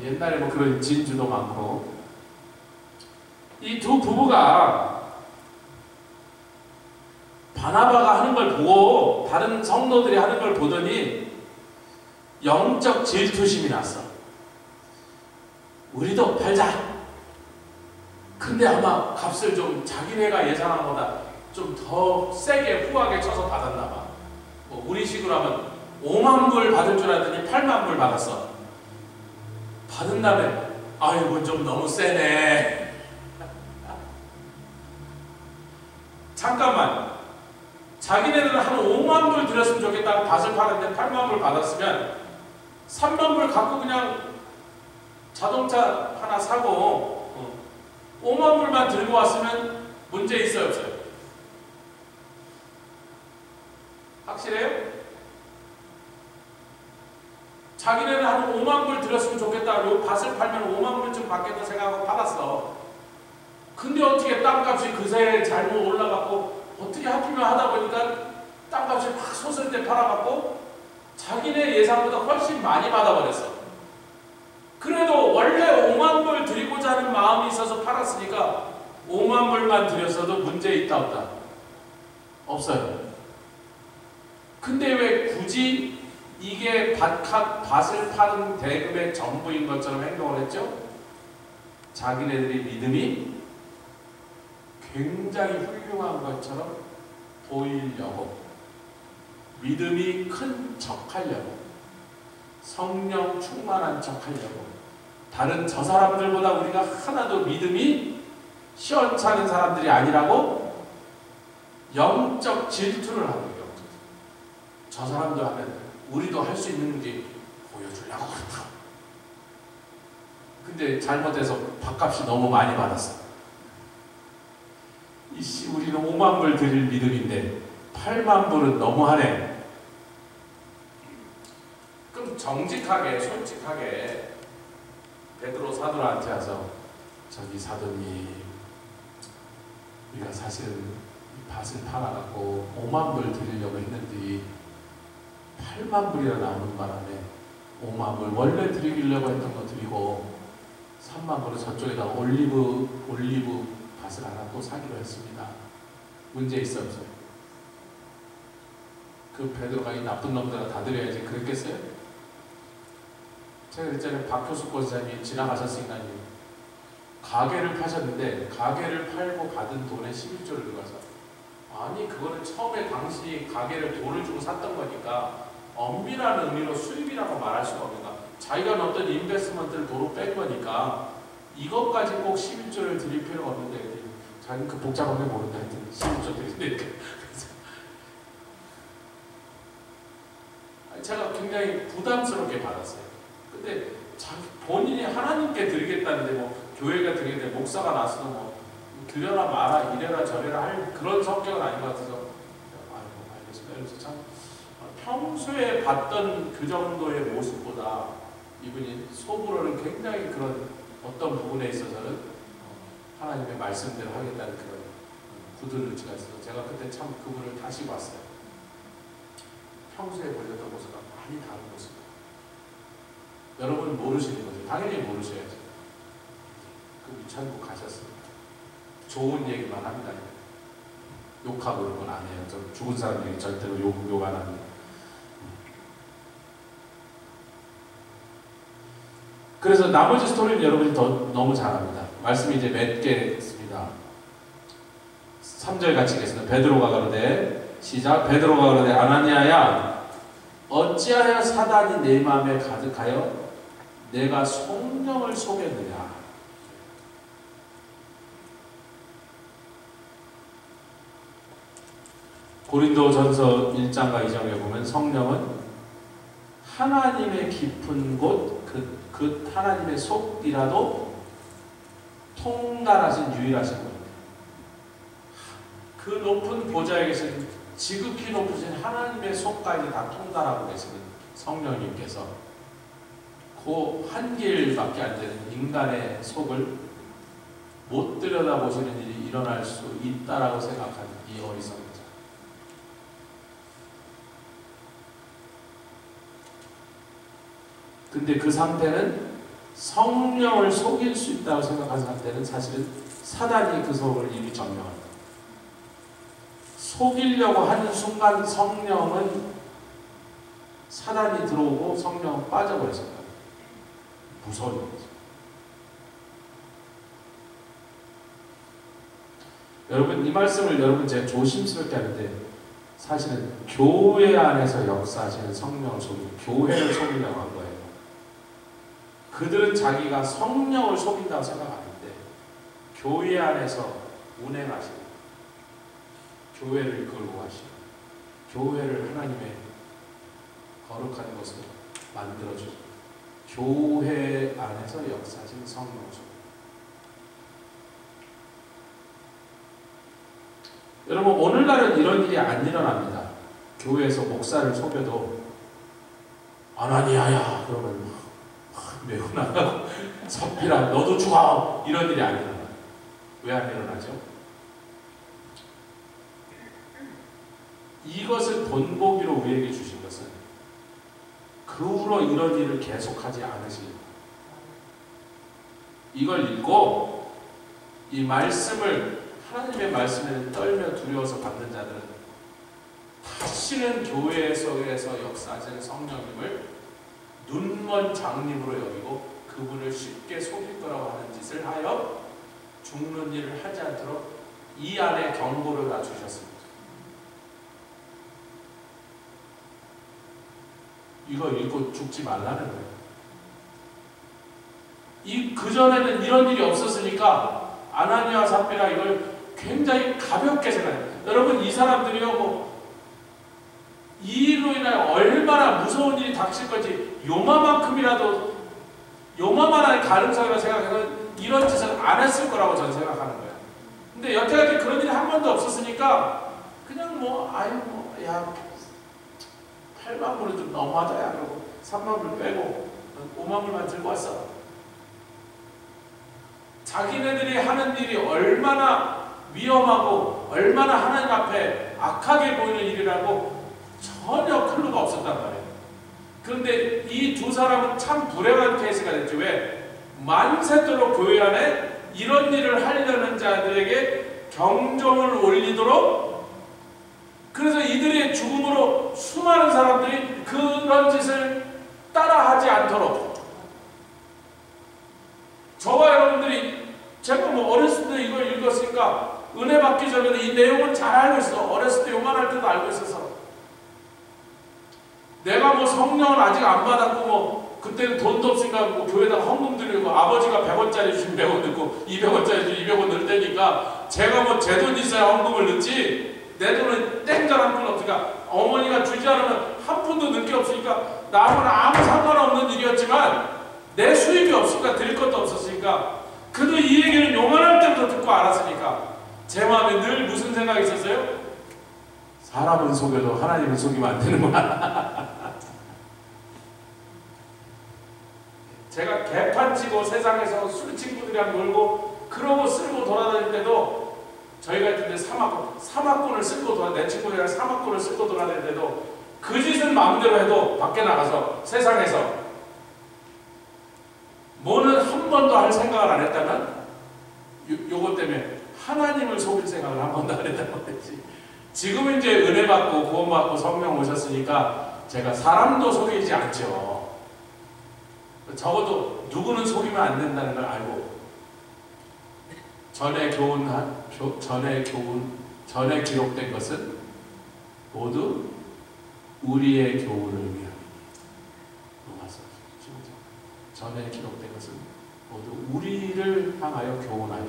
옛날에 뭐 그런 진주도 많고 이 두 부부가 바나바가 하는 걸 보고 다른 성도들이 하는 걸 보더니 영적 질투심이 났어. 우리도 팔자. 근데 아마 값을 좀 자기네가 예상한 것보다 좀 더 세게 후하게 쳐서 받았나 봐. 뭐 우리 식으로 하면 5만 불 받을 줄 알았더니 8만 불 받았어. 받은 다음에 아이고 좀 너무 세네. 잠깐만, 자기네들은 한 5만 불 들였으면 좋겠다고 밭을 파는데 8만 불 받았으면 3만 불 갖고 그냥 자동차 하나 사고 5만 불만 들고 왔으면 문제 있어요, 없어요? 확실해요? 자기네는 한 5만 불 들였으면 좋겠다. 요 밭을 팔면 5만 불쯤 받겠다 생각하고 받았어. 근데 어떻게 땅값이 그새 잘못 올라갔고 어떻게 하필이면 하다 보니까 땅값이 확 솟을 때 팔아갖고 자기네 예상보다 훨씬 많이 받아버렸어. 그래도 원래 5만 불 드리고자 하는 마음이 있어서 팔았으니까 5만 불만 드렸어도 문제 있다 없다? 없어요. 근데 왜 굳이 이게 밭을 파는 대금의 전부인 것처럼 행동을 했죠? 자기네들이 믿음이 굉장히 훌륭한 것처럼 보이려고, 믿음이 큰 척하려고, 성령 충만한 척하려고, 다른 저 사람들보다 우리가 하나도 믿음이 시원찮은 사람들이 아니라고 영적 질투를 하는 거예요. 저 사람도 하면 우리도 할 수 있는 게 보여주려고 그렇다. 근데 잘못해서 밥값이 너무 많이 받았어. 이씨, 우리는 5만 불 드릴 믿음인데 8만 불은 너무하네. 그럼 정직하게, 솔직하게 베드로 사도한테 와서, 저기 사도님, 우리가 사실은 이 밭을 팔아갖고 5만 불 드리려고 했는데 8만 불이나 나오는 바람에 5만 불 원래 드리려고 했던 거 드리고 3만 불을 저쪽에다가 올리브 밭을 하나 또 사기로 했습니다. 문제 있어 없어요? 그 베드로가 이 나쁜 놈들아 다 드려야지 그랬겠어요? 제가 그랬잖아요. 박효숙 권사님이 지나가셨으니까 가게를 파셨는데 가게를 팔고 받은 돈에 11조를 들어가서, 아니 그거는 처음에 당신이 가게를 돈을 주고 샀던 거니까 엄밀한 의미로 수입이라고 말할 수가 없는가. 자기가 넣었던 인베스트먼트를 도로 뺀 거니까 이것까지 꼭 11조를 드릴 필요가 없는데, 자기는 그 복잡한 게 모른다 했더니 11조 드리니까. 제가 굉장히 부담스럽게 받았어요. 근데 본인이 하나님께 드리겠다는데 뭐 교회가 드리겠는데 목사가 나서도 뭐 드려라 마라 이래라 저래라 할 그런 성격은 아닌 것 같아서, 아이고 알겠습니다. 그래서 참 평소에 봤던 그 정도의 모습보다 이분이 속으로는 굉장히 그런 어떤 부분에 있어서는 하나님의 말씀대로 하겠다는 그런 굳은 의지가 있어서 제가 그때 참 그분을 다시 봤어요. 평소에 보였던 모습과 많이 다른 모습. 여러분 모르시는 거죠. 당연히 모르셔야죠. 그 위천국 가셨습니다. 좋은 얘기만 합니다. 욕하고 그런 건 안 해요. 저 죽은 사람 얘기 절대로 욕 안 합니다. 그래서 나머지 스토리는 여러분이 너무 잘 압니다. 말씀이 이제 몇 개 있습니다. 3절 같이 읽겠습니다. 베드로가 가로되, 시작. 베드로가 가로되, 아나니아야, 어찌하여 사단이 내 마음에 가득하여 내가 성령을 속였느냐. 고린도전서 1장과 2장에 보면 성령은 하나님의 깊은 곳, 그 하나님의 속이라도 통달하신 유일하신 분입니다. 그 높은 보좌에 계신 지극히 높으신 하나님의 속까지 다 통달하고 계시는 성령님께서 그 한 길밖에 안 되는 인간의 속을 못 들여다보시는 일이 일어날 수 있다라고 생각하는 이 어리석은 자. 근데 그 상태는 성령을 속일 수 있다고 생각하는 상태는 사실은 사단이 그 속을 이미 점령한다. 속이려고 하는 순간 성령은 사단이 들어오고 성령은 빠져버렸습니다. 무서운 거죠. 여러분 이 말씀을 여러분 제가 조심스럽게 하는데 사실은 교회 안에서 역사하시는 성령을 속이고 교회를 속이려고 한 거예요. 그들은 자기가 성령을 속인다고 생각하는데 교회 안에서 운행하시는 교회를 끌고 가시고 교회를 하나님의 거룩한 것으로 만들어주고 교회 안에서 역사진 성령으로. 여러분 오늘날은 이런 일이 안 일어납니다. 교회에서 목사를 속여도 아나니아야 그러면 매우 나가고 섭비라 너도 죽어 이런 일이 안 일어나. 왜 안 일어나죠? 이것을 본보기로 우리에게 주신 것은 그 후로 이런 일을 계속하지 않으십니다. 이걸 읽고 이 말씀을 하나님의 말씀에 떨며 두려워서 받는 자들은 다시는 교회에서 역사하신 성령님을 눈먼 장님으로 여기고 그분을 쉽게 속일 거라고 하는 짓을 하여 죽는 일을 하지 않도록 이 안에 경고를 다 주셨습니다. 이거 읽고 죽지 말라는 거예요. 그전에는 이런 일이 없었으니까 아나니아 삽비라 이걸 굉장히 가볍게 생각해요. 여러분 이 사람들이요 이 일로 인하여 얼마나 무서운 일이 닥칠 건지 요만큼이라도 요만한 가능성이라고 생각해서 이런 짓을 안 했을 거라고 저는 생각하는 거예요. 근데 여태까지 그런 일이 한 번도 없었으니까 그냥 야 8만 불은 좀 너무하다 야 그러고 3만 불 빼고 5만 불만 들고 왔어. 자기네들이 하는 일이 얼마나 위험하고 얼마나 하나님 앞에 악하게 보이는 일이라고 전혀 클루가 없었단 말이에요. 그런데 이 두 사람은 참 불행한 케이스가 됐죠. 왜? 만세토록 교회 안에 이런 일을 하려는 자들에게 경종을 올리도록, 그래서 이들의 죽음으로 수많은 사람들이 그런 짓을 따라하지 않도록, 저와 여러분들이 제가 어렸을 때 이걸 읽었으니까 은혜 받기 전에는 이 내용을 잘 알고 있어. 어렸을 때 요만할 때도 알고 있어서 내가 성령을 아직 안 받았고 그때는 돈도 없으니까 교회에다 헌금 드리고 아버지가 100원짜리 주시면 100원 넣고 200원짜리 주시면 200원 넣을 때니까 제가 제 돈이 있어야 헌금을 넣지 내 돈은 땡전 한 푼 없으니까 어머니가 주지 않으면 한 푼도 넣을 게 없으니까 나하고는 아무 상관없는 일이었지만 내 수입이 없으니까 드릴 것도 없었으니까 그도 이 얘기를 요만할 때부터 듣고 알았으니까 제 마음에 늘 무슨 생각이 있었어요? 사람은 속여도 하나님은 속이면 안 되는구나. 제가 개판치고 세상에서 술 친구들이랑 놀고 그러고 쓸고 돌아다닐 때도 저희가 있던데 사막꾼을 쓸고 내 친구들이랑 사막꾼을 쓸고 돌아다닐 때도 그 짓은 마음대로 해도 밖에 나가서 세상에서 뭐는 한 번도 할 생각을 안 했다면 요것 때문에 하나님을 속일 생각을 한 번도 안 했다는 거지. 지금 이제 은혜 받고 구원 받고 성령 오셨으니까 제가 사람도 속이지 않죠. 적어도 누구는 속이면 안 된다는 걸 알고 전에 기록된 것은 모두 우리의 교훈을 위함이니. 로마서 15장. 전에 기록된 것은 모두 우리를 향하여 교훈하여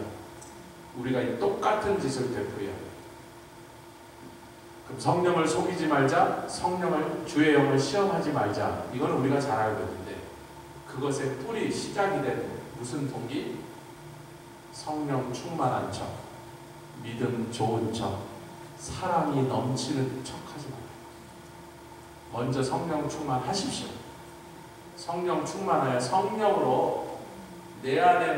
우리가 이 똑같은 짓을 되풀이하여. 그럼 성령을 속이지 말자, 주의 영을 시험하지 말자. 이건 우리가 잘 알고 있는데 그것의 뿌리, 시작이 된 무슨 동기? 성령 충만한 척, 믿음 좋은 척, 사랑이 넘치는 척 하지 말아요. 먼저 성령 충만하십시오. 성령 충만하여 성령으로 내 안에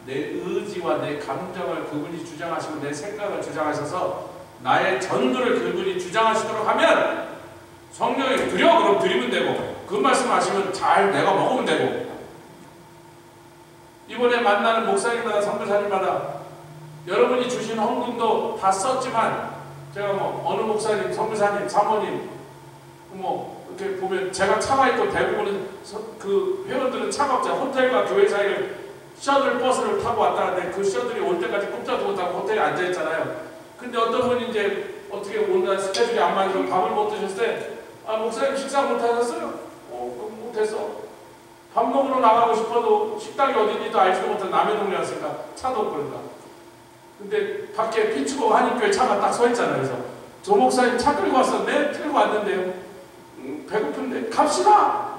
내 의지와 내 감정을 그분이 주장하시고 내 생각을 주장하셔서 나의 전도를 그분이 주장하시도록 하면 성령이 드려 그럼 드리면 되고 그 말씀하시면 잘 내가 먹으면 되고. 이번에 만나는 목사님마다 선교사님마다 여러분이 주신 헌금도 다 썼지만 제가 어느 목사님, 선교사님, 사모님 이렇게 보면 제가 차가 있고 대부분은 그 회원들은 차가 없잖아요. 호텔과 교회 사이를 셔틀 버스를 타고 왔다 갔는데 그 셔틀이 올 때까지 꼼짝도 못하고 호텔에 앉아있잖아요. 근데 어떤 분이 이제 어떻게 오늘 스케줄이 안 맞아서 밥을 못 드셨을 때 목사님 식사 못 하셨어요? 못했어. 밥 먹으러 나가고 싶어도 식당이 어딘지도 알지도 못한 남의 동네 왔으니까 차도 없고 그러니까 근데 밖에 피치고 한인교회 차가 딱 서 있잖아요. 그래서 조 목사님 차 끌고 왔어. 네, 끌고 왔는데요. 배고픈데 갑시다.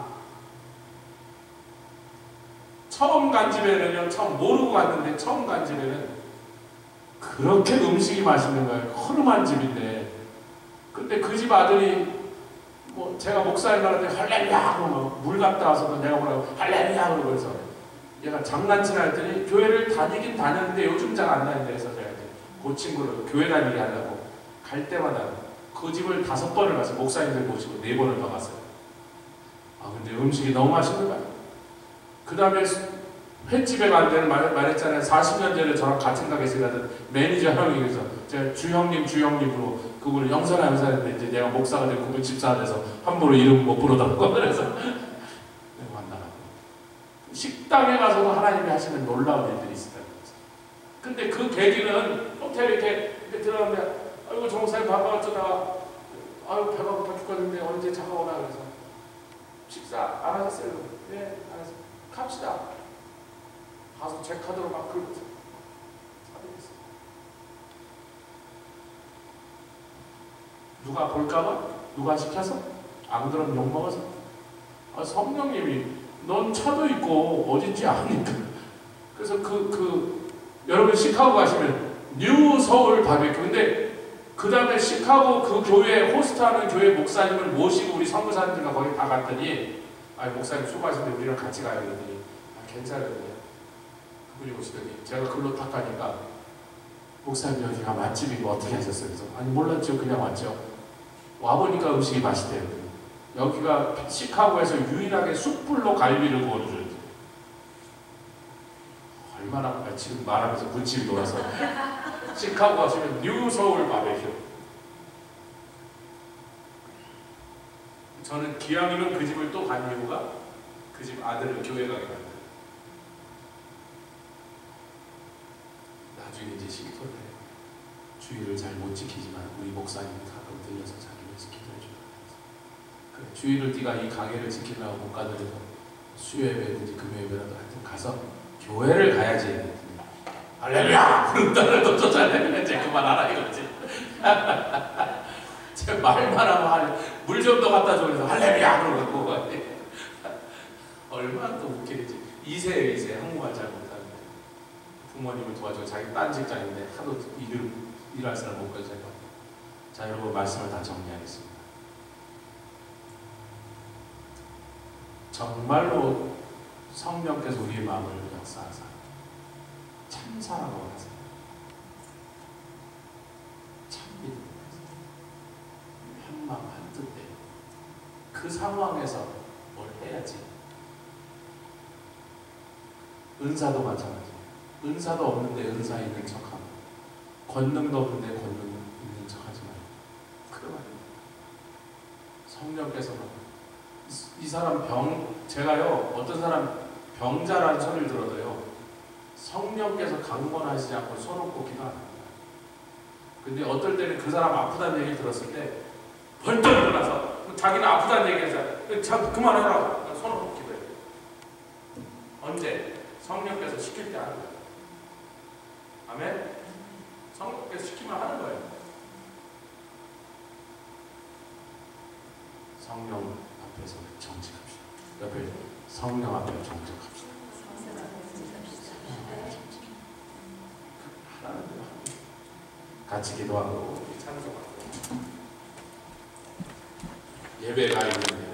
처음 간 집에는요, 처음 모르고 갔는데 처음 간 집에는 그렇게 음식이 맛있는 거예요. 허름한 집인데. 근데 그 집 아들이 뭐 제가 목사님 말하는데 할렐루야 그러고 물 갖다 와서 내가 뭐라고 할렐루야 그러고 그래서 얘가 장난치나 했더니 교회를 다니긴 다녔는데 요즘 잘 안 다닌다 해서 제가 이제 그 친구를 교회 다니게 하려고 갈 때마다 그 집을 5번을 갔어요. 목사님들 모시고 4번을 더 갔어요. 아 근데 음식이 너무 맛있는 거예요. 그 다음에 횟집에 간 데는 말했잖아요. 40년 전에 저랑 같은 가게에서 일하던 매니저 형이 그래서 제가 주형님으로 그분을 영선했는데 이제 내가 목사가 되고 그분 집사가 돼서 함부로 이름 못 부르더라고. 그래서 만나라고. 식당에 가서도 하나님이 하시는 놀라운 일들이 있었다는 거죠. 근데 그 계기는 호텔 이렇게 들어가면 아이고 조 목사님 반가웠잖아. 아유 배가 고파 죽겠는데 언제 차가 오나 그래서 식사 안 하셨어요? 네, 안 했어요. 갑시다. 가서 제 카드로 막 긁고 사드렸어요. 누가 볼까봐? 누가 시켜서? 안 그러면 욕먹어서? 아, 성령님이 넌 차도 있고 어딘지 아니까. 그래서 여러분 시카고 가시면 뉴 서울 바베큐. 근데 그 다음에 시카고 그 교회 호스트하는 교회 목사님을 모시고 우리 선교사님들과 거기 다 갔더니 아니 목사님 수고하시는데 우리랑 같이 가요 그러더니 아, 괜찮거든요. 그분이 오시더니 제가 글로 탁 가니까 목사님 여기가 맛집이고 어떻게 하셨어요? 그래서 아니 몰랐죠. 그냥 왔죠. 와보니까 음식이 맛있대요. 여기가 시카고에서 유일하게 숯불로 갈비를 구워주죠. 얼마나 지금 말하면서 군침이 돌아서 시카고 가시면 뉴 서울 바베큐. 저는 기왕이면 그 집을 또 간 이유가 그 집 아들을 교회 가게 만들어요. 나중에 이제 시기토를 해요. 주의를 잘 못 지키지만 우리 목사님이 가끔 들려서 자기 위해서 기도해 주고 그래, 주의를 네가 이 강해를 지키려고 못 가더라도 수요예배든지 금요예배라도 하여튼 가서 교회를 가야지. 할렐루야! 그럼 딸을 쫓아내면 이제 그만하라 이거지. 제 말만 하면 물 좀 더 갖다 줘 그래서 할렐루야! 그러고 얼마나 또 웃기지. 2세예요. 한국말 잘 못하는데 부모님을 도와주고 자기 딴 직장인데 하도 일할 사람 못 가져요. 자 여러분 말씀을 다 정리하겠습니다. 정말로 성령께서 우리의 마음을 역사하사 참 사랑하고 하세요. 참 믿음으로 하세요. 한마음 한뜻대로 그 상황에서 뭘 해야지. 은사도 마찬가지예요. 은사도 없는데 은사 있는 척하고 권능도 없는데 권능 있는 척하지 말고 그러면 성령께서는 이 사람 제가요 어떤 사람 병자라는 소리를 들어도요 성령께서 강권하시지 않고 손 얹고 기도 안 합니다. 근데 어떨 때는 그 사람 아프다는 얘기를 들었을 때 벌떡 일어나서 자기는 아프다는 얘기를 참 그만해라 손 얹고 기도해요. 언제? 성령께서 시킬 때 하는 거예요. 아멘? 성령께서 시키면 하는 거예요. 성령 앞에서 정직합시다. 옆에 성령 앞에 정직합시다. 하나는 같이 기도하고 찬송하고 예배가 있는데